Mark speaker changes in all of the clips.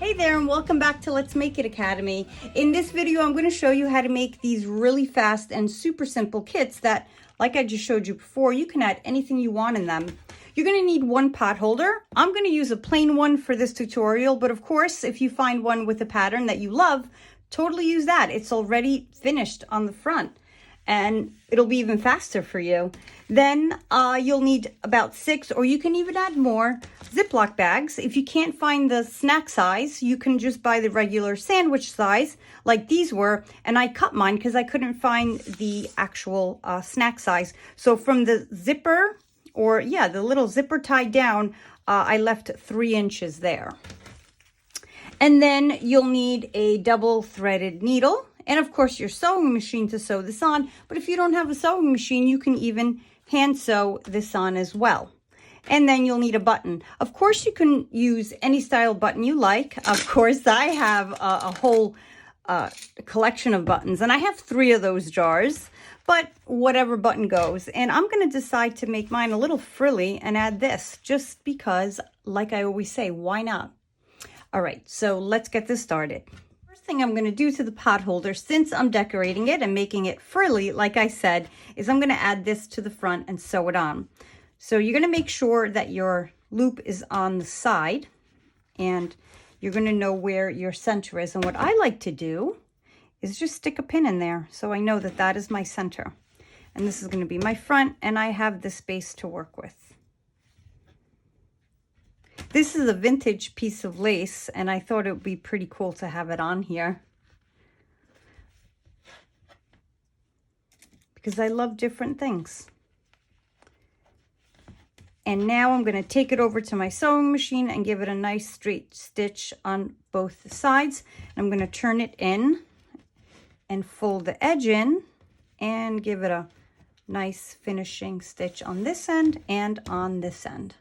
Speaker 1: Hey there and welcome back to Let's Make It Academy. In this video, I'm going to show you how to make these really fast and super simple kits that, like I just showed you before, you can add anything you want in them. You're going to need one pot holder. I'm going to use a plain one for this tutorial, but of course, if you find one with a pattern that you love, totally use that. It's already finished on the front and it'll be even faster for you. Then you'll need about 6, or you can even add more, Ziploc bags. If you can't find the snack size, you can just buy the regular sandwich size like these were. And I cut mine because I couldn't find the actual snack size. So from the zipper, or yeah, the little zipper tied down, I left 3 inches there. And then you'll need a double threaded needle. And of course your sewing machine to sew this on. But if you don't have a sewing machine, you can even hand sew this on as well. And then you'll need a button. Of course, you can use any style button you like. Of course, I have a whole collection of buttons, and I have 3 of those jars, but whatever button goes. And I'm going to decide to make mine a little frilly and add this just because, like I always say, why not? All right, so let's get this started. First thing I'm going to do to the pot holder, since I'm decorating it and making it frilly, like I said, is I'm going to add this to the front and sew it on. So you're going to make sure that your loop is on the side, and you're going to know where your center is. And what I like to do is just stick a pin in there so I know that that is my center. And this is going to be my front, and I have the space to work with. This is a vintage piece of lace, and I thought it would be pretty cool to have it on here because I love different things. And now I'm going to take it over to my sewing machine and give it a nice straight stitch on both sides. I'm going to turn it in and fold the edge in and give it a nice finishing stitch on this end and on this end.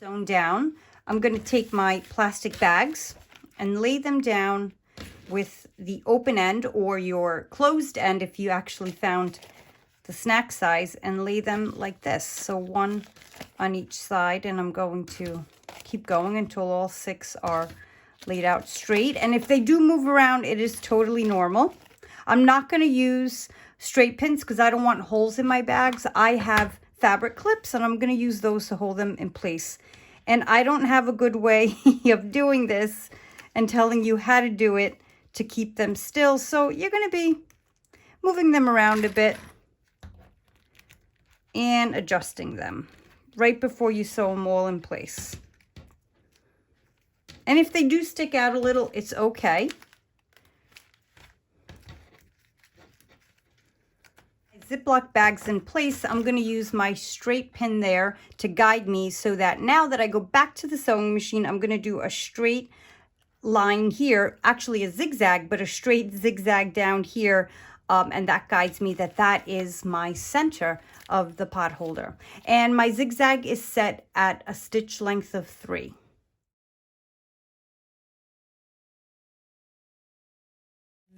Speaker 1: Sewn down, I'm going to take my plastic bags and lay them down with the open end or your closed end if you actually found the snack size, and lay them like this. So 1 on each side, and I'm going to keep going until all 6 are laid out straight. And if they do move around, it is totally normal. I'm not going to use straight pins because I don't want holes in my bags. I have fabric clips, and I'm going to use those to hold them in place. And I don't have a good way of doing this and telling you how to do it to keep them still. So you're going to be moving them around a bit and adjusting them right before you sew them all in place. And if they do stick out a little, it's okay. Ziploc bags in place, I'm going to use my straight pin there to guide me so that now that I go back to the sewing machine, I'm going to do a straight line here, actually a zigzag, but a straight zigzag down here, and that guides me that that is my center of the pot holder. And my zigzag is set at a stitch length of 3.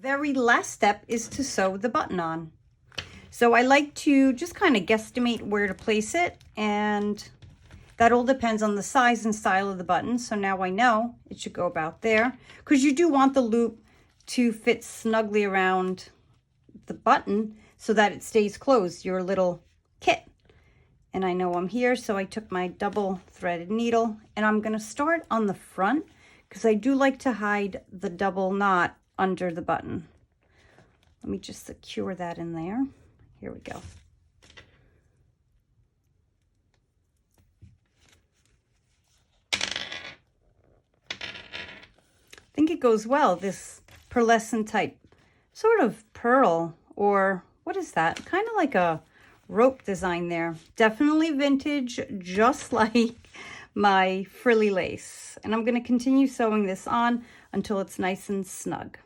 Speaker 1: Very last step is to sew the button on. So I like to just kind of guesstimate where to place it, and that all depends on the size and style of the button. So now I know it should go about there, because you do want the loop to fit snugly around the button so that it stays closed, your little kit. And I know I'm here, so I took my double threaded needle, and I'm going to start on the front because I do like to hide the double knot under the button. Let me just secure that in there. Here we go. I think it goes well, this pearlescent type sort of pearl, or what is that? Kind of like a rope design there. Definitely vintage, just like my frilly lace. And I'm going to continue sewing this on until it's nice and snug.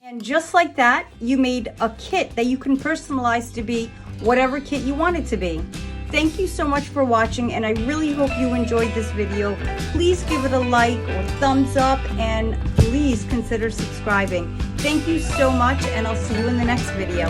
Speaker 1: And just like that, you made a kit that you can personalize to be whatever kit you want it to be. Thank you so much for watching, and I really hope you enjoyed this video. Please give it a like or thumbs up, and please consider subscribing. Thank you so much, and I'll see you in the next video.